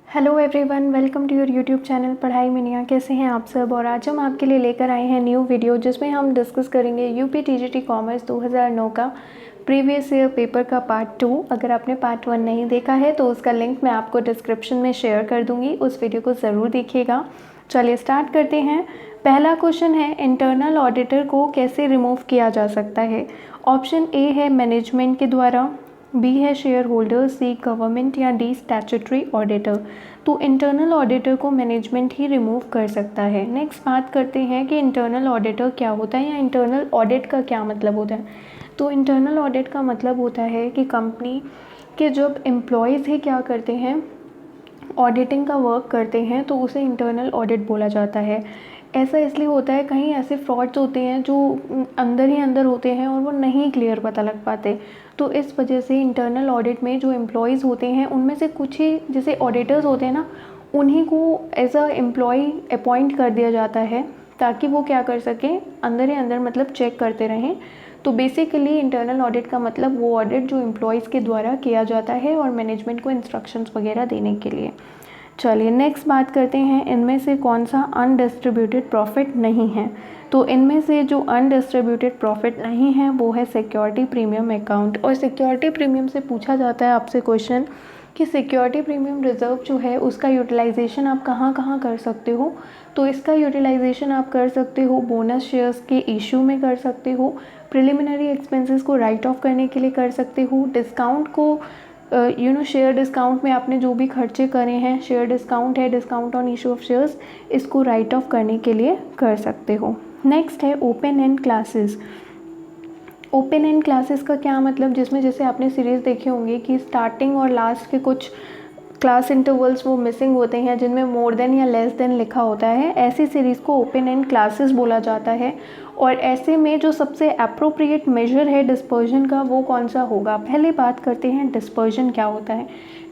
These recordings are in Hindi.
Hello everyone, welcome to your YouTube channel पढ़ाई मिनिया। कैसे हैं आप सब। और आज हम आपके लिए लेकर आए हैं न्यू वीडियो जिसमें हम डिस्कस करेंगे यूपी टीजीटी कॉमर्स 2009 का प्रीवियस ईयर पेपर का पार्ट 2। अगर आपने पार्ट 1 नहीं देखा है तो उसका लिंक मैं आपको डिस्क्रिप्शन में शेयर कर दूंगी, उस वीडियो को ज़रूर देखिएगा। चलिए स्टार्ट करते हैं। पहला क्वेश्चन है, इंटरनल ऑडिटर को कैसे रिमूव किया जा सकता है। ऑप्शन ए है मैनेजमेंट के द्वारा, बी है शेयर होल्डर, सी गवर्नमेंट या डी स्टैट्यूटरी ऑडिटर। तो इंटरनल ऑडिटर को मैनेजमेंट ही रिमूव कर सकता है। नेक्स्ट बात करते हैं कि इंटरनल ऑडिटर क्या होता है या इंटरनल ऑडिट का क्या मतलब होता है। तो इंटरनल ऑडिट का मतलब होता है कि कंपनी के जब एम्प्लॉयज़ ही क्या करते हैं, ऑडिटिंग का वर्क करते हैं, तो उसे इंटरनल ऑडिट बोला जाता है। ऐसा इसलिए होता है, कहीं ऐसे फ्रॉड्स होते हैं जो अंदर ही अंदर होते हैं और वो नहीं क्लियर पता लग पाते। तो इस वजह से इंटरनल ऑडिट में जो एम्प्लॉयज़ होते हैं उनमें से कुछ ही, जैसे ऑडिटर्स होते हैं ना, उन्हीं को एज अ एम्प्लॉय अपॉइंट कर दिया जाता है ताकि वो क्या कर सकें, अंदर ही अंदर मतलब चेक करते रहें। तो बेसिकली इंटरनल ऑडिट का मतलब वो ऑडिट जो एम्प्लॉयज़ के द्वारा किया जाता है और मैनेजमेंट को इंस्ट्रक्शंस वगैरह देने के लिए। चलिए नेक्स्ट बात करते हैं, इनमें से कौन सा अनडिस्ट्रीब्यूटेड प्रॉफिट नहीं है। तो इनमें से जो अनडिस्ट्रीब्यूटेड प्रॉफिट नहीं है वो है सिक्योरिटी प्रीमियम अकाउंट। और सिक्योरिटी प्रीमियम से पूछा जाता है आपसे क्वेश्चन कि सिक्योरिटी प्रीमियम रिजर्व जो है उसका यूटिलाइजेशन आप कहाँ कहाँ कर सकते हो। तो इसका यूटिलाइजेशन आप कर सकते हो बोनस शेयर्स के इशू में कर सकते हो, प्रिलिमिनरी एक्सपेंसेस को राइट ऑफ करने के लिए कर सकते हो, डिस्काउंट को शेयर डिस्काउंट में आपने जो भी खर्चे करे हैं, शेयर डिस्काउंट है, discount on issue of shares, इसको राइट ऑफ करने के लिए कर सकते हो। नेक्स्ट है open and classes. Open and classes का क्या मतलब, जिसमें जैसे आपने सीरीज़ देखी होंगी कि स्टार्टिंग और लास्ट के कुछ क्लास इंटरवल्स वो मिसिंग होते हैं जिनमें मोर देन या लेस देन लिखा होता है, ऐसी सीरीज़ को ओपन एंड क्लासेस बोला जाता है। और ऐसे में जो सबसे अप्रोप्रिएट मेजर है डिस्पर्जन का वो कौन सा होगा। पहले बात करते हैं डिस्पर्जन क्या होता है।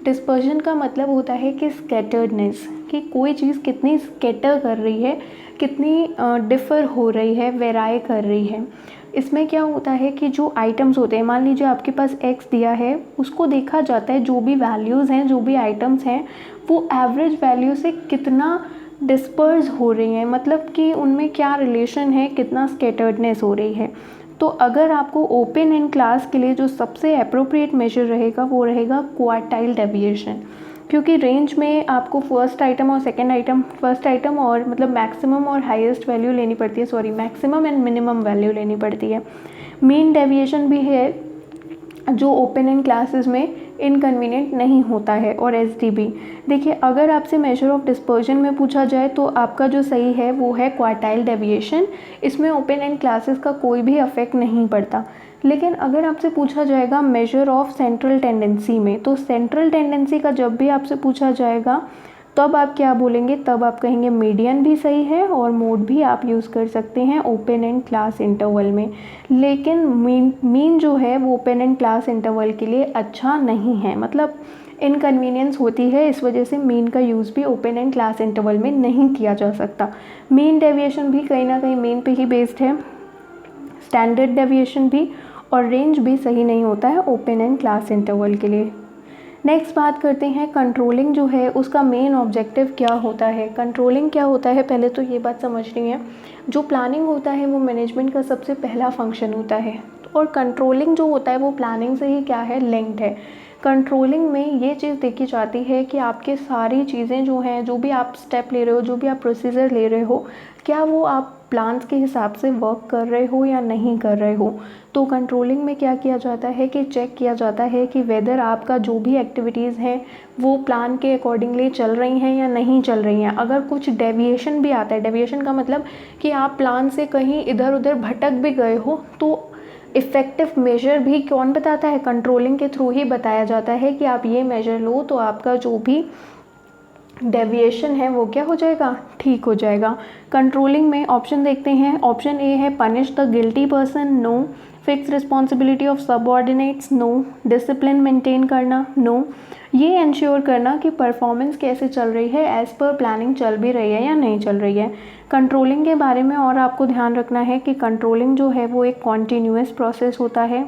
डिस्पर्जन का मतलब होता है कि स्कैटर्डनेस, कि कोई चीज़ कितनी स्कैटर कर रही है, कितनी डिफ़र हो रही है, वेराई कर रही है। इसमें क्या होता है कि जो आइटम्स होते हैं, मान लीजिए आपके पास x दिया है, उसको देखा जाता है जो भी वैल्यूज़ हैं, जो भी आइटम्स हैं, वो एवरेज वैल्यू से कितना डिस्पर्स हो रही हैं, मतलब कि उनमें क्या रिलेशन है, कितना स्कैटर्डनेस हो रही है। तो अगर आपको ओपन एंड क्लास के लिए जो सबसे अप्रोप्रिएट मेजर रहेगा वो रहेगा क्वार्टाइल डेविएशन, क्योंकि रेंज में आपको फर्स्ट आइटम और सेकंड आइटम, फर्स्ट आइटम और मतलब मैक्सिमम और हाईएस्ट वैल्यू लेनी पड़ती है, sorry maximum and minimum value लेनी पड़ती है। मीन डेविएशन भी है जो ओपन एंड क्लासेस में इनकन्वीनियंट नहीं होता है। और एसडीबी, देखिए अगर आपसे मेजर ऑफ डिस्पर्जन में पूछा जाए तो आपका जो सही है वो है क्वार्टाइल डेविएशन। इसमें ओपन एंड क्लासेस का कोई भी इफेक्ट नहीं पड़ता। लेकिन अगर आपसे पूछा जाएगा मेजर ऑफ सेंट्रल टेंडेंसी में, तो सेंट्रल टेंडेंसी का जब भी आपसे पूछा जाएगा तब आप क्या बोलेंगे, तब आप कहेंगे मीडियन भी सही है और मोड भी आप यूज़ कर सकते हैं ओपन एंड क्लास इंटरवल में। लेकिन मीन जो है वो ओपन एंड क्लास इंटरवल के लिए अच्छा नहीं है, मतलब इनकन्वीनियंस होती है, इस वजह से मीन का यूज़ भी ओपन एंड क्लास इंटरवल में नहीं किया जा सकता। मीन डेविएशन भी कहीं ना कहीं मीन पे ही बेस्ड है, स्टैंडर्ड डेविएशन भी, और रेंज भी सही नहीं होता है ओपन एंड क्लास इंटरवल के लिए। नेक्स्ट बात करते हैं, कंट्रोलिंग जो है उसका मेन ऑब्जेक्टिव क्या होता है। कंट्रोलिंग क्या होता है, पहले तो ये बात समझनी है। जो प्लानिंग होता है वो मैनेजमेंट का सबसे पहला फंक्शन होता है, और कंट्रोलिंग जो होता है वो प्लानिंग से ही क्या है, लिंक्ड है। कंट्रोलिंग में ये चीज़ देखी जाती है कि आपके सारी चीज़ें जो हैं, जो भी आप स्टेप ले रहे हो, जो भी आप प्रोसीजर ले रहे हो, क्या वो आप प्लान्स के हिसाब से वर्क कर रहे हो या नहीं कर रहे हो। तो कंट्रोलिंग में क्या किया जाता है कि चेक किया जाता है कि वेदर आपका जो भी एक्टिविटीज़ हैं वो प्लान के अकॉर्डिंगली चल रही हैं या नहीं चल रही हैं। अगर कुछ डेविएशन भी आता है, डेविएशन का मतलब कि आप प्लान से कहीं इधर उधर भटक भी गए हो, तो इफ़ेक्टिव मेजर भी कौन बताता है, कंट्रोलिंग के थ्रू ही बताया जाता है कि आप ये मेजर लो तो आपका जो भी डेविएशन है वो क्या हो जाएगा, ठीक हो जाएगा। कंट्रोलिंग में ऑप्शन देखते हैं। ऑप्शन ए है punish the guilty person, no. Fix responsibility of subordinates, no. Discipline maintain करना, नो। ये इंश्योर करना कि परफॉर्मेंस कैसे चल रही है, एज़ पर प्लानिंग चल भी रही है या नहीं चल रही है। कंट्रोलिंग के बारे में और आपको ध्यान रखना है कि कंट्रोलिंग जो है वो एक कॉन्टीन्यूअस प्रोसेस होता है।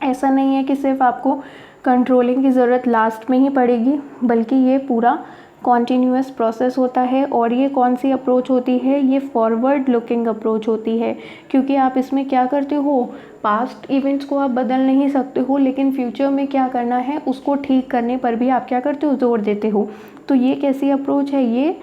ऐसा नहीं है कि सिर्फ आपको कंट्रोलिंग की ज़रूरत लास्ट में ही पड़ेगी, बल्कि ये पूरा कॉन्टीन्यूअस प्रोसेस होता है। और ये कौन सी अप्रोच होती है, ये फॉरवर्ड लुकिंग अप्रोच होती है, क्योंकि आप इसमें क्या करते हो, पास्ट इवेंट्स को आप बदल नहीं सकते हो, लेकिन फ्यूचर में क्या करना है उसको ठीक करने पर भी आप क्या करते हो, जोर देते हो। तो ये कैसी अप्रोच है, ये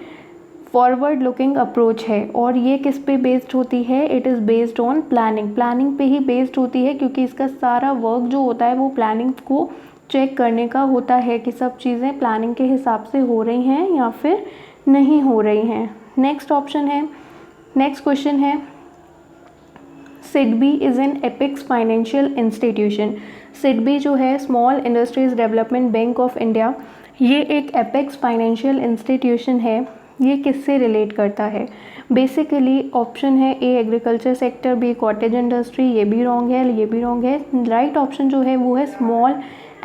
फॉरवर्ड लुकिंग अप्रोच है। और ये किस पे बेस्ड होती है, it is based on planning. Planning पे ही बेस्ड होती है, क्योंकि इसका सारा वर्क जो होता है वो प्लानिंग को चेक करने का होता है कि सब चीज़ें प्लानिंग के हिसाब से हो रही हैं या फिर नहीं हो रही हैं। नेक्स्ट क्वेश्चन है, SIDBI is an apex financial institution. SIDBI जो है small industries development bank of India, ये एक एपेक्स फाइनेंशियल इंस्टीट्यूशन है। ये किससे रिलेट करता है, बेसिकली ऑप्शन है A agriculture sector, B cottage industry, ये भी रॉन्ग है, ये भी रॉन्ग है। राइट ऑप्शन जो है वो है स्मॉल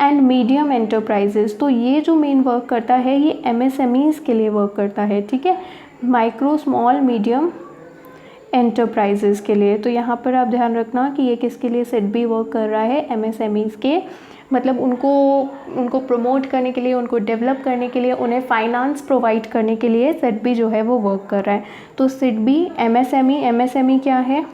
एंड मीडियम एंटरप्राइजेस। तो ये जो मेन वर्क करता है ये एमएसएमईज़ के लिए वर्क करता है, ठीक है, माइक्रो स्मॉल मीडियम एंटरप्राइजेस के लिए। तो यहाँ पर आप ध्यान रखना कि ये किसके लिए सिडबी वर्क कर रहा है, एमएसएमईज़ के, मतलब उनको प्रमोट करने के लिए, उनको डेवलप करने के लिए, उन्हें फाइनेंस प्रोवाइड करने के लिए सिडबी जो है वो वर्क कर रहा है। तो सिडबी एमएसएमई क्या है,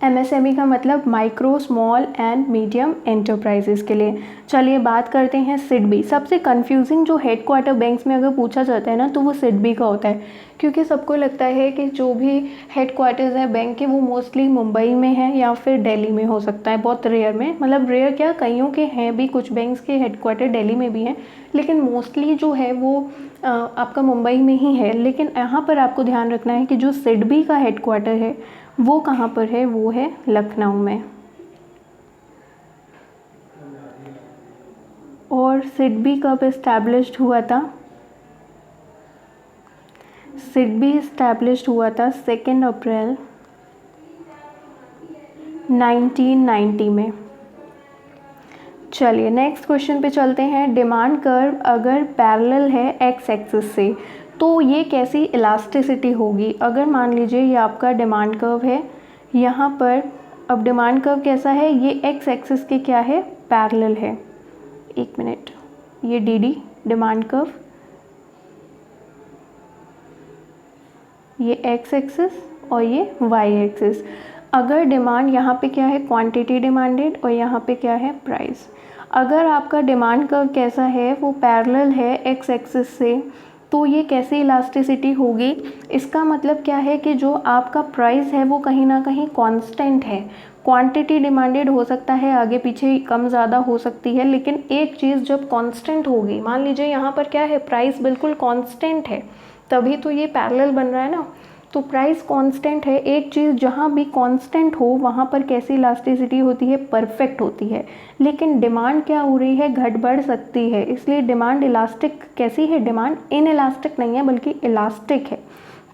एमएसएमई का मतलब micro small and medium enterprises के लिए। चलिए बात करते हैं सिडबी। सबसे कंफ्यूजिंग जो हेडक्वार्टर बैंक्स में अगर पूछा जाता है ना तो वो सिडबी का होता है, क्योंकि सबको लगता है कि जो भी हेडक्वार्टर्स है बैंक के वो मोस्टली मुंबई में है या फिर दिल्ली में हो सकता है, बहुत रेयर में, मतलब रेयर क्या, कईयों के हैं भी, कुछ बैंक्स के हेडक्वार्टर दिल्ली में भी हैं, लेकिन मोस्टली जो है वो आपका मुंबई में ही है। लेकिन यहाँ पर आपको ध्यान रखना है कि जो सिडबी का हेडक्वार्टर है वो कहाँ पर है, वो है लखनऊ में। और सिडबी कब इस्टेब्लिश्ड हुआ था, सिडबी इस्टेब्लिश्ड हुआ था 2 अप्रैल 1990 में। चलिए नेक्स्ट क्वेश्चन पे चलते हैं। डिमांड कर्व अगर पैरेलल है एक्स एक्सिस से तो ये कैसी इलास्टिसिटी होगी। अगर मान लीजिए ये आपका डिमांड कर्व है, यहाँ पर अब डिमांड कर्व कैसा है, ये एक्स एक्सिस के क्या है, पैरेलल है। एक मिनट, ये डी डिमांड कर्व, ये एक्स एक्सिस और ये वाई एक्सिस। अगर डिमांड यहाँ पे क्या है, क्वांटिटी डिमांडेड, और यहाँ पे क्या है, प्राइस। अगर आपका डिमांड कर्व कैसा है, वो पैरेलल है एक्स एक्सिस से, तो ये कैसी इलास्टिसिटी होगी। इसका मतलब क्या है कि जो आपका प्राइस है वो कहीं ना कहीं कांस्टेंट है। क्वांटिटी डिमांडेड हो सकता है, आगे पीछे कम ज़्यादा हो सकती है, लेकिन एक चीज़ जब कांस्टेंट होगी, मान लीजिए यहाँ पर क्या है, प्राइस बिल्कुल कांस्टेंट है, तभी तो ये पैरेलल बन रहा है ना। तो प्राइस कांस्टेंट है, एक चीज़ जहाँ भी कांस्टेंट हो वहाँ पर कैसी इलास्टिसिटी होती है, परफेक्ट होती है। लेकिन डिमांड क्या हो रही है, घट बढ़ सकती है, इसलिए डिमांड इलास्टिक कैसी है, डिमांड इन इलास्टिक नहीं है बल्कि इलास्टिक है।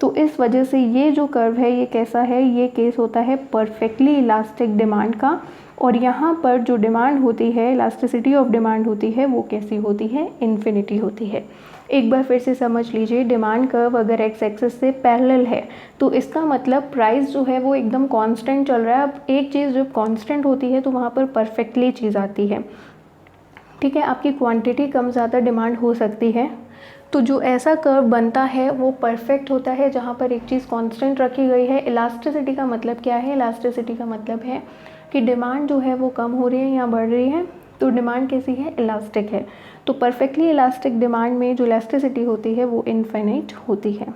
तो इस वजह से ये जो कर्व है ये कैसा है, ये केस होता है परफेक्टली इलास्टिक डिमांड का। और यहाँ पर जो डिमांड होती है, इलास्टिसिटी ऑफ डिमांड होती है, वो कैसी होती है, इन्फिनिटी होती है। एक बार फिर से समझ लीजिए, डिमांड कर्व अगर एक्स एक्सिस से पैरेलल है तो इसका मतलब प्राइस जो है वो एकदम कांस्टेंट चल रहा है। अब एक चीज़ जब कांस्टेंट होती है तो वहाँ पर परफेक्टली चीज़ आती है, ठीक है। आपकी क्वांटिटी कम ज़्यादा डिमांड हो सकती है, तो जो ऐसा कर्व बनता है वो परफेक्ट होता है जहाँ पर एक चीज़ कांस्टेंट रखी गई है। इलास्टिसिटी का मतलब क्या है, इलास्टिसिटी का मतलब है कि डिमांड जो है वो कम हो रही है या बढ़ रही है, तो डिमांड कैसी है, इलास्टिक है। तो परफेक्टली इलास्टिक डिमांड में जो इलास्टिसिटी होती है वो इनफिनिट होती है।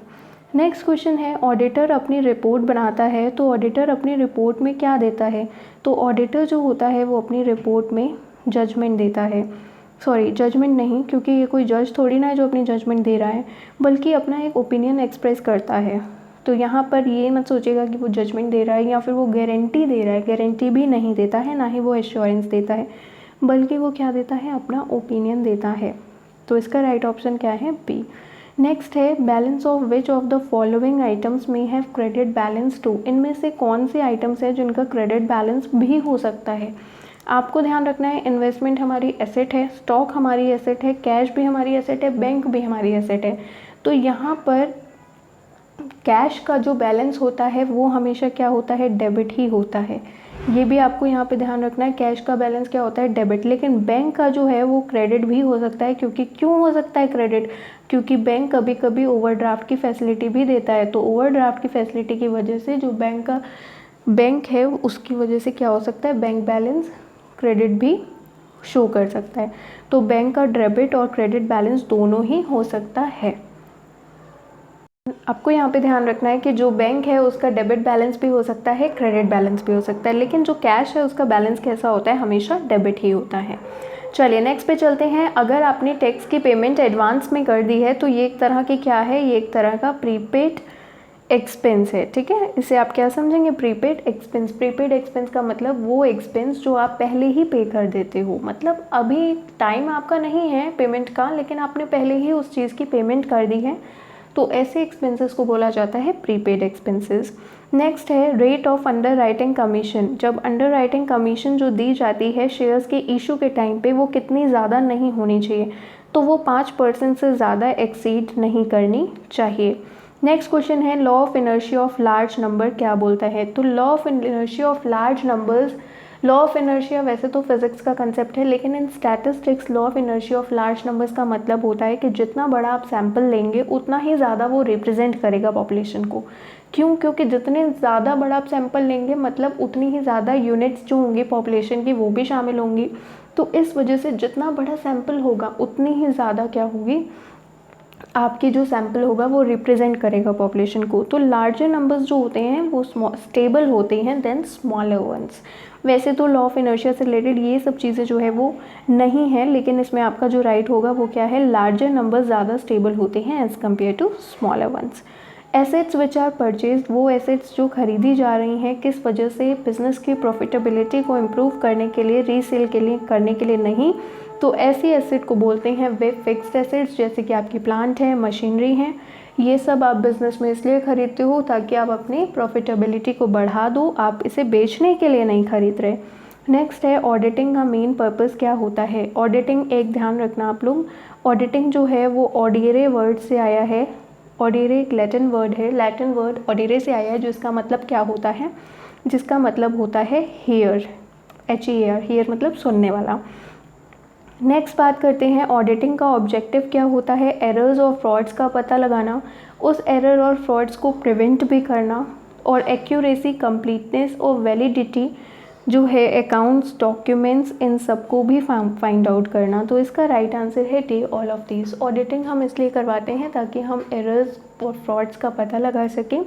नेक्स्ट क्वेश्चन है, ऑडिटर अपनी रिपोर्ट बनाता है तो ऑडिटर अपनी रिपोर्ट में क्या देता है। तो ऑडिटर जो होता है वो अपनी रिपोर्ट में जजमेंट देता है, सॉरी जजमेंट नहीं, क्योंकि ये कोई जज थोड़ी ना है जो अपनी जजमेंट दे रहा है, बल्कि अपना एक ओपिनियन एक्सप्रेस करता है। तो यहाँ पर ये मत सोचेगा कि वो जजमेंट दे रहा है या फिर वो गारंटी दे रहा है, गारंटी भी नहीं देता है, ना ही वो एश्योरेंस देता है, बल्कि वो क्या देता है, अपना ओपिनियन देता है। तो इसका राइट ऑप्शन क्या है, बी। नेक्स्ट है, balance of which of the following items में हैव क्रेडिट बैलेंस टू। इनमें से कौन से आइटम्स हैं जिनका क्रेडिट बैलेंस भी हो सकता है। आपको ध्यान रखना है, इन्वेस्टमेंट हमारी एसेट है, स्टॉक हमारी एसेट है, कैश भी हमारी एसेट है, बैंक भी हमारी एसेट है। तो यहाँ पर कैश का जो बैलेंस होता है वो हमेशा क्या होता है, डेबिट ही होता है। ये भी आपको यहाँ पे ध्यान रखना है, कैश का बैलेंस क्या होता है, डेबिट। लेकिन बैंक का जो है वो क्रेडिट भी हो सकता है, क्योंकि क्यों हो सकता है क्रेडिट, क्योंकि बैंक कभी कभी ओवरड्राफ्ट की फैसिलिटी भी देता है। तो ओवरड्राफ्ट की फैसिलिटी की वजह से जो बैंक है उसकी वजह से क्या हो सकता है, बैंक बैलेंस क्रेडिट भी शो कर सकता है। तो बैंक का डेबिट और क्रेडिट बैलेंस दोनों ही हो सकता है। आपको यहाँ पे ध्यान रखना है कि जो बैंक है उसका डेबिट बैलेंस भी हो सकता है, क्रेडिट बैलेंस भी हो सकता है, लेकिन जो कैश है उसका बैलेंस कैसा होता है, हमेशा डेबिट ही होता है। चलिए नेक्स्ट पे चलते हैं। अगर आपने टैक्स की पेमेंट एडवांस में कर दी है तो ये एक तरह की क्या है, ये एक तरह का प्रीपेड एक्सपेंस है, ठीक है। इसे आप क्या समझेंगे, प्रीपेड एक्सपेंस। प्रीपेड एक्सपेंस का मतलब वो एक्सपेंस जो आप पहले ही पे कर देते हो, मतलब अभी टाइम आपका नहीं है पेमेंट का, लेकिन आपने पहले ही उस चीज़ की पेमेंट कर दी है, तो ऐसे एक्सपेंसेस को बोला जाता है प्रीपेड एक्सपेंसेस। नेक्स्ट है rate of under writing commission. जब अंडर राइटिंग कमीशन जो दी जाती है शेयर्स के इशू के टाइम पे, वो कितनी ज़्यादा नहीं होनी चाहिए, तो वो 5% से ज़्यादा एक्सीड नहीं करनी चाहिए। नेक्स्ट क्वेश्चन है law of inertia of large number क्या बोलता है। तो law of inertia of large numbers, law of inertia वैसे तो फिजिक्स का कंसेप्ट है, लेकिन इन statistics law of inertia of large numbers का मतलब होता है कि जितना बड़ा आप सैंपल लेंगे उतना ही ज़्यादा वो रिप्रेजेंट करेगा पॉपुलेशन को। क्यों, क्योंकि जितने ज़्यादा बड़ा आप सैंपल लेंगे मतलब उतनी ही ज़्यादा यूनिट्स जो होंगी पॉपुलेशन की वो भी शामिल होंगी। तो इस वजह से जितना बड़ा सैंपल होगा उतनी ही ज़्यादा क्या होगी, आपकी जो सैंपल होगा वो रिप्रेजेंट करेगा पॉपुलेशन को। तो लार्जर नंबर्स जो होते हैं वो स्टेबल होते हैं देन स्मॉलर वंस। वैसे तो लॉ ऑफ इनर्शिया से रिलेटेड ये सब चीज़ें जो है वो नहीं है, लेकिन इसमें आपका जो राइट होगा वो क्या है, लार्जर नंबर्स ज़्यादा स्टेबल होते हैं as compare to smaller ones. Assets which are purchase, वो एसेट्स जो खरीदी जा रही हैं किस वजह से, बिजनेस की प्रॉफिटेबिलिटी को इम्प्रूव करने के लिए, रीसेल के लिए, करने के लिए नहीं। तो ऐसी एसेट को बोलते हैं वे फिक्स्ड एसेट्स, जैसे कि आपकी प्लांट है, मशीनरी है, ये सब आप बिज़नेस में इसलिए खरीदते हो ताकि आप अपनी प्रॉफिटेबिलिटी को बढ़ा दो, आप इसे बेचने के लिए नहीं खरीद रहे। नेक्स्ट है ऑडिटिंग का मेन पर्पस क्या होता है। ऑडिटिंग, एक ध्यान रखना आप लोग, ऑडिटिंग जो है वो ऑडियरे वर्ड से आया है। ऑडियरे एक लैटिन वर्ड है, लैटिन वर्ड ऑडियरे से आया है, जिसका मतलब क्या होता है, जिसका मतलब होता है हेयर, HEAR, हेयर मतलब सुनने वाला। नेक्स्ट बात करते हैं ऑडिटिंग का ऑब्जेक्टिव क्या होता है, एरर्स और फ्रॉड्स का पता लगाना, उस एरर और फ्रॉड्स को प्रिवेंट भी करना, और एक्यूरेसी, कंप्लीटनेस और वैलिडिटी जो है अकाउंट्स, डॉक्यूमेंट्स, इन सबको भी फाइंड आउट करना। तो इसका राइट आंसर है D, all of these. Auditing हम इसलिए करवाते हैं ताकि हम एरर्स और फ्रॉड्स का पता लगा सकें,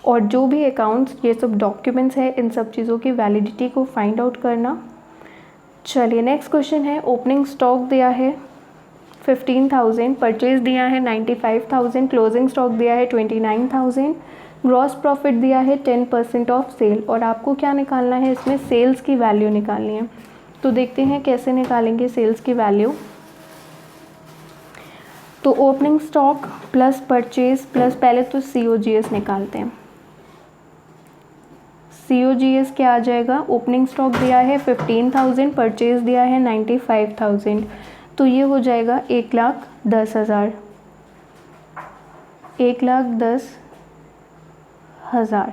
और जो भी अकाउंट्स, ये सब डॉक्यूमेंट्स है, इन सब चीज़ों की वैलिडिटी को फाइंड आउट करना। चलिए नेक्स्ट क्वेश्चन है, ओपनिंग स्टॉक दिया है 15,000, परचेज दिया है 95,000, क्लोजिंग स्टॉक दिया है 29,000, ग्रॉस प्रॉफिट दिया है 10% ऑफ सेल, और आपको क्या निकालना है, इसमें सेल्स की वैल्यू निकालनी है। तो देखते हैं कैसे निकालेंगे सेल्स की वैल्यू। तो opening stock plus purchase plus, पहले तो COGS निकालते हैं। COGS क्या आ जाएगा, ओपनिंग स्टॉक दिया है 15,000, परचेज दिया है 95,000, तो ये हो जाएगा 1,10,000, 1,10,000।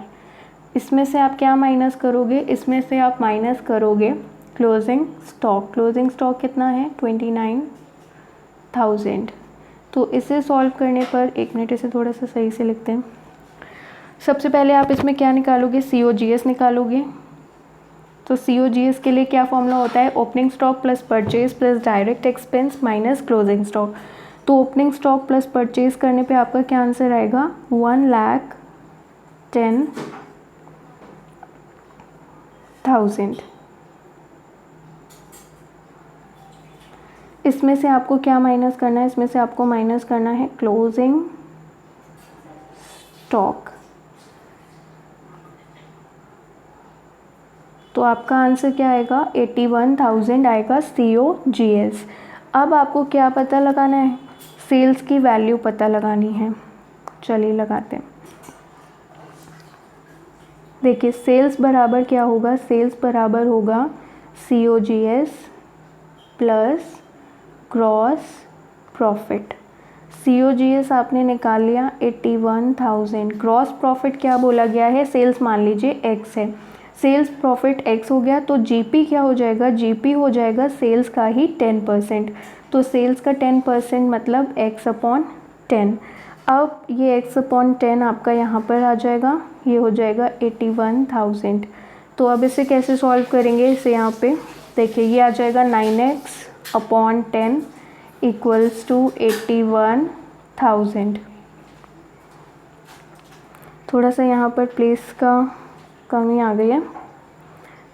इसमें से आप क्या माइनस करोगे, इसमें से आप माइनस करोगे क्लोजिंग स्टॉक। क्लोजिंग स्टॉक कितना है, 29,000। तो इसे सॉल्व करने पर, एक मिनट इसे थोड़ा सा सही से लिखते हैं। सबसे पहले आप इसमें क्या निकालोगे, COGS निकालोगे। तो COGS के लिए क्या फॉर्मूला होता है, opening stock plus purchase plus direct expense minus closing stock. तो ओपनिंग स्टॉक प्लस परचेज करने पे आपका क्या आंसर आएगा, 1,10,000। इसमें से आपको क्या माइनस करना है, इसमें से आपको माइनस करना है क्लोजिंग स्टॉक। तो आपका आंसर क्या आएगा, 81,000 आएगा COGS। अब आपको क्या पता लगाना है, सेल्स की वैल्यू पता लगानी है। चलिए लगाते हैं। देखिए सेल्स बराबर क्या होगा, सेल्स बराबर होगा COGS plus gross profit. COGS आपने निकाल लिया 81,000। ग्रॉस प्रॉफिट क्या बोला गया है, सेल्स मान लीजिए x है, सेल्स प्रॉफिट x हो गया, तो GP क्या हो जाएगा, GP हो जाएगा सेल्स का ही 10%। तो सेल्स का 10% मतलब x/10। अब ये x/10 आपका यहाँ पर आ जाएगा, ये हो जाएगा 81,000। तो अब इसे कैसे सॉल्व करेंगे, इसे यहाँ पे देखिए ये आ जाएगा 9x/10 इक्वल्स टू 81,000। थोड़ा सा यहाँ पर प्लेस का कमी आ गई है,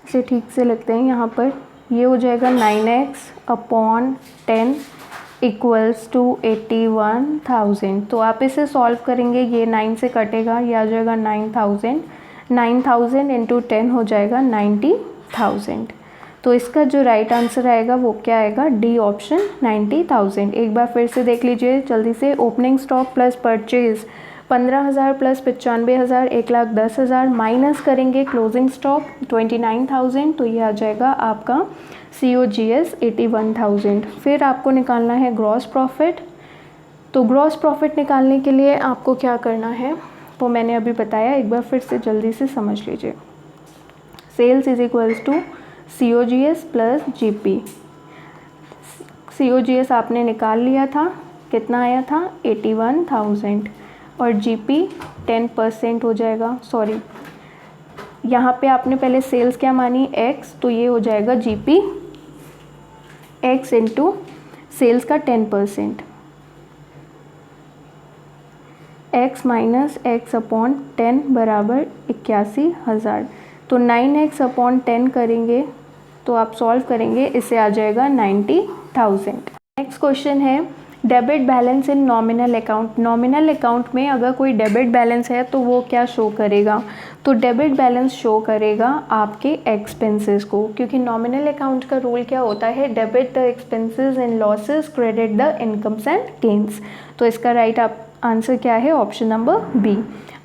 इसे ठीक से लगते हैं यहाँ पर। ये हो जाएगा 9x/10 इक्वल्स टू 81,000। तो आप इसे सॉल्व करेंगे, ये 9 से कटेगा, ये आ जाएगा 9,000। 9,000 इंटू 10 हो जाएगा 90,000। तो इसका जो राइट आंसर आएगा वो क्या आएगा, डी ऑप्शन 90,000। एक बार फिर से देख लीजिए जल्दी से। Opening stock plus purchase 15,000 plus 95,000 1,10,000 minus करेंगे क्लोजिंग स्टॉक 29,000, तो ये आ जाएगा आपका COGS 81,000। फिर आपको निकालना है ग्रॉस प्रॉफिट। तो ग्रॉस प्रॉफिट निकालने के लिए आपको क्या करना है वो मैंने अभी बताया, एक बार फिर से जल्दी से समझ लीजिए। Sales is equals to COGS plus GP। COGS आपने निकाल लिया था, कितना आया था 81,000, और GP 10% हो जाएगा। सॉरी, यहाँ पे आपने पहले सेल्स क्या मानी x, तो ये हो जाएगा GP x इंटू सेल्स का 10%, x माइनस x/10 बराबर 81,000। तो 9x/10 करेंगे तो आप सॉल्व करेंगे, इससे आ जाएगा 90,000। नेक्स्ट क्वेश्चन है डेबिट बैलेंस इन नॉमिनल अकाउंट। नॉमिनल अकाउंट में अगर कोई डेबिट बैलेंस है तो वो क्या शो करेगा, तो डेबिट बैलेंस शो करेगा आपके एक्सपेंसेस को, क्योंकि नॉमिनल अकाउंट का रूल क्या होता है, debit the expenses and losses, credit the incomes and gains. तो इसका राइट आंसर क्या है, ऑप्शन नंबर बी।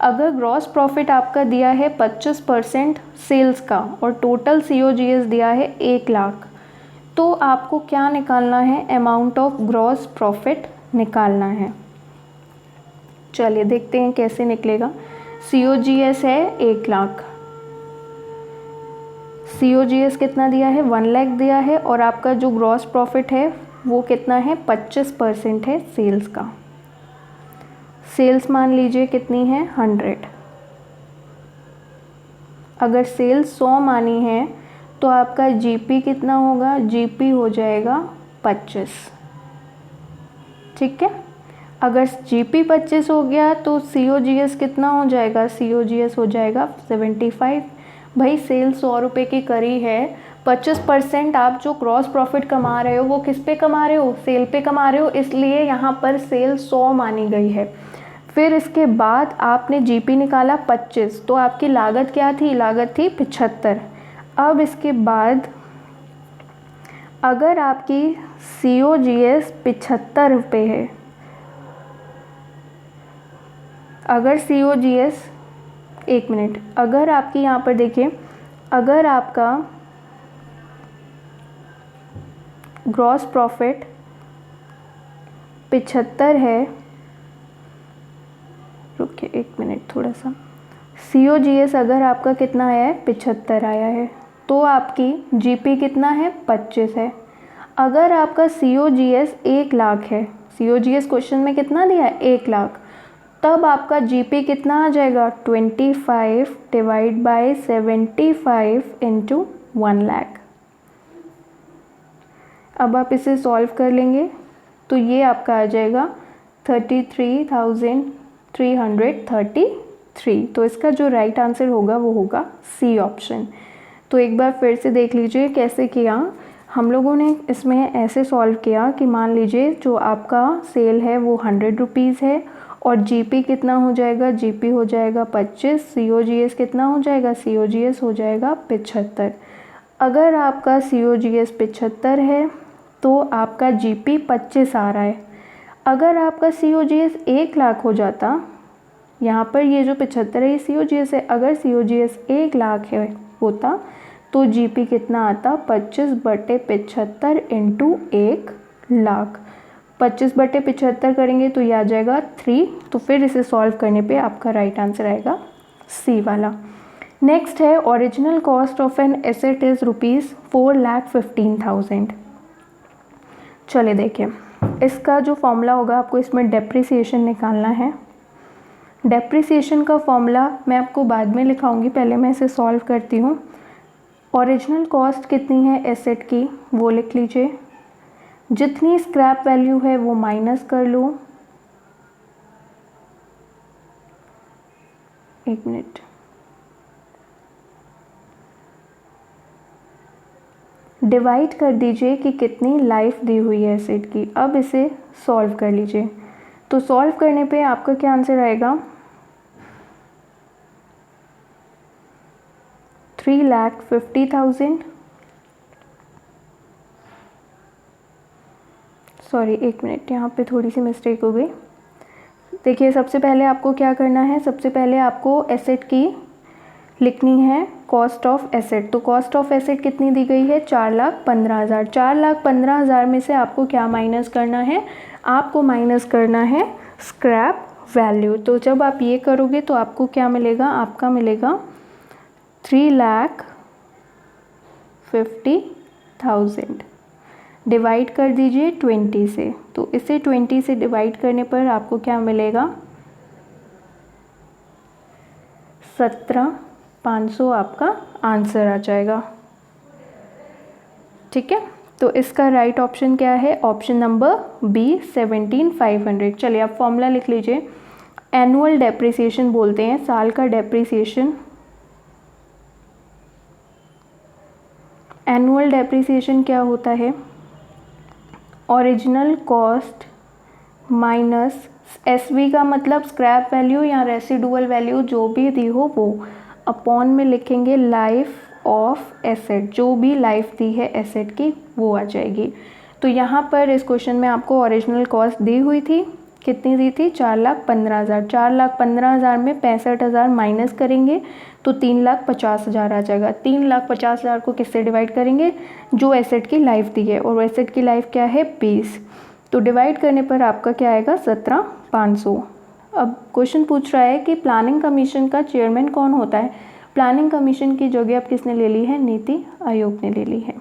अगर ग्रॉस प्रॉफिट आपका दिया है 25% सेल्स का और टोटल COGS दिया है 1 लाख, तो आपको क्या निकालना है, अमाउंट ऑफ ग्रॉस प्रॉफिट निकालना है। चलिए देखते हैं कैसे निकलेगा। COGS है 1 लाख, COGS कितना दिया है 1 लाख दिया है, और आपका जो ग्रॉस प्रॉफिट है वो कितना है 25% है सेल्स का। सेल्स मान लीजिए कितनी है 100। अगर सेल्स 100 मानी है तो आपका GP कितना होगा, GP हो जाएगा 25। ठीक है, अगर GP 25 हो गया तो COGS कितना हो जाएगा, COGS हो जाएगा 75। भाई सेल्स 100 रुपये की करी है, 25% आप जो ग्रॉस प्रॉफिट कमा रहे हो वो किस पे कमा रहे हो, सेल पे कमा रहे हो, इसलिए यहाँ पर सेल 100 मानी गई है। फिर इसके बाद आपने GP निकाला 25, तो आपकी लागत क्या थी, लागत थी 75। अब इसके बाद अगर आपकी COGS 75 रुपये है, अगर COGS, एक मिनट, अगर आपकी यहाँ पर देखिए, अगर आपका ग्रॉस प्रॉफिट 75 है, रुकिए एक मिनट थोड़ा सा, COGS अगर आपका कितना आया है 75 आया है, तो आपकी GP कितना है 25 है। अगर आपका COGS 1 लाख है, COGS क्वेश्चन में कितना दिया है 1 लाख, तब आपका GP कितना आ जाएगा 25 डिवाइड बाय 75 इंटू 1 लाख। अब आप इसे सॉल्व कर लेंगे तो ये आपका आ जाएगा 33,333। तो इसका जो राइट आंसर होगा वो होगा सी ऑप्शन। तो एक बार फिर से देख लीजिए कैसे किया हम लोगों ने। इसमें ऐसे सॉल्व किया कि मान लीजिए जो आपका सेल है वो 100 रुपीज़ है और GP कितना हो जाएगा, GP हो जाएगा 25, COGS कितना हो जाएगा, COGS हो जाएगा 75। अगर आपका COGS 75 है तो आपका GP 25 आ रहा है। अगर आपका COGS 1 लाख हो जाता, यहाँ पर ये जो 75 है ये COGS है, अगर COGS 1 लाख है होता तो GP कितना आता 25/75 इंटू 1 लाख। 25/75 करेंगे तो ये आ जाएगा 3। तो फिर इसे सॉल्व करने पे आपका राइट आंसर आएगा सी वाला। नेक्स्ट है original cost of an asset is ₹4,15,000। चलिए देखिए, इसका जो फॉर्मूला होगा आपको इसमें डेप्रिसिएशन निकालना है। डेप्रिसिएशन का फॉर्मूला मैं आपको बाद में लिखाऊंगी, पहले मैं इसे सॉल्व करती हूँ। ओरिजिनल कॉस्ट कितनी है एसेट की वो लिख लीजिए, जितनी स्क्रैप वैल्यू है वो माइनस कर लो। एक मिनट, डिवाइड कर दीजिए कि कितनी लाइफ दी हुई है एसेट की। अब इसे सॉल्व कर लीजिए, तो सॉल्व करने पे आपका क्या आंसर आएगा, 3,50,000। सॉरी एक मिनट, यहाँ पे थोड़ी सी मिस्टेक हो गई। देखिए सबसे पहले आपको क्या करना है, सबसे पहले आपको एसेट की लिखनी है कॉस्ट ऑफ एसेट। तो कॉस्ट ऑफ एसेट कितनी दी गई है, 4,15,000। 4,15,000 में से आपको क्या माइनस करना है, आपको माइनस करना है स्क्रैप वैल्यू। तो जब आप ये करोगे तो आपको क्या मिलेगा, आपका मिलेगा 3,50,000। डिवाइड कर दीजिए 20 से, तो इसे 20 से डिवाइड करने पर आपको क्या मिलेगा, 17,500 आपका आंसर आ जाएगा। ठीक है, तो इसका राइट ऑप्शन क्या है, ऑप्शन नंबर बी 17,500। चलिए आप फॉर्मूला लिख लीजिए। एनुअल डेप्रिसिएशन बोलते हैं साल का डेप्रिसिएशन। एनुअल डेप्रिसिएशन क्या होता है, ओरिजिनल कॉस्ट माइनस एसवी का मतलब स्क्रैप वैल्यू या रेसिडुअल वैल्यू जो भी दी हो वो, अपॉन में लिखेंगे लाइफ ऑफ एसेट, जो भी लाइफ दी है एसेट की वो आ जाएगी। तो यहाँ पर इस क्वेश्चन में आपको ओरिजिनल कॉस्ट दी हुई थी, कितनी दी थी, 4,15,000। 4,15,000 में 65,000 माइनस करेंगे तो 3,50,000 आ जाएगा। 3,50,000 को किससे डिवाइड करेंगे, जो एसेट की लाइफ दी है, और एसेट की लाइफ क्या है 20। तो डिवाइड करने पर आपका क्या आएगा, 17,500। अब क्वेश्चन पूछ रहा है कि प्लानिंग कमीशन का चेयरमैन कौन होता है। प्लानिंग कमीशन की जगह अब किसने ले ली है, नीति आयोग ने ले ली है,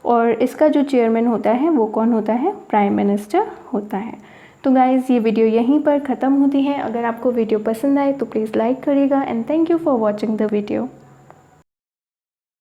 और इसका जो चेयरमैन होता है वो कौन होता है, प्राइम मिनिस्टर होता है। तो गाइज़ ये वीडियो यहीं पर ख़त्म होती है। अगर आपको वीडियो पसंद आए तो प्लीज़ लाइक करिएगा, and thank you for watching the video.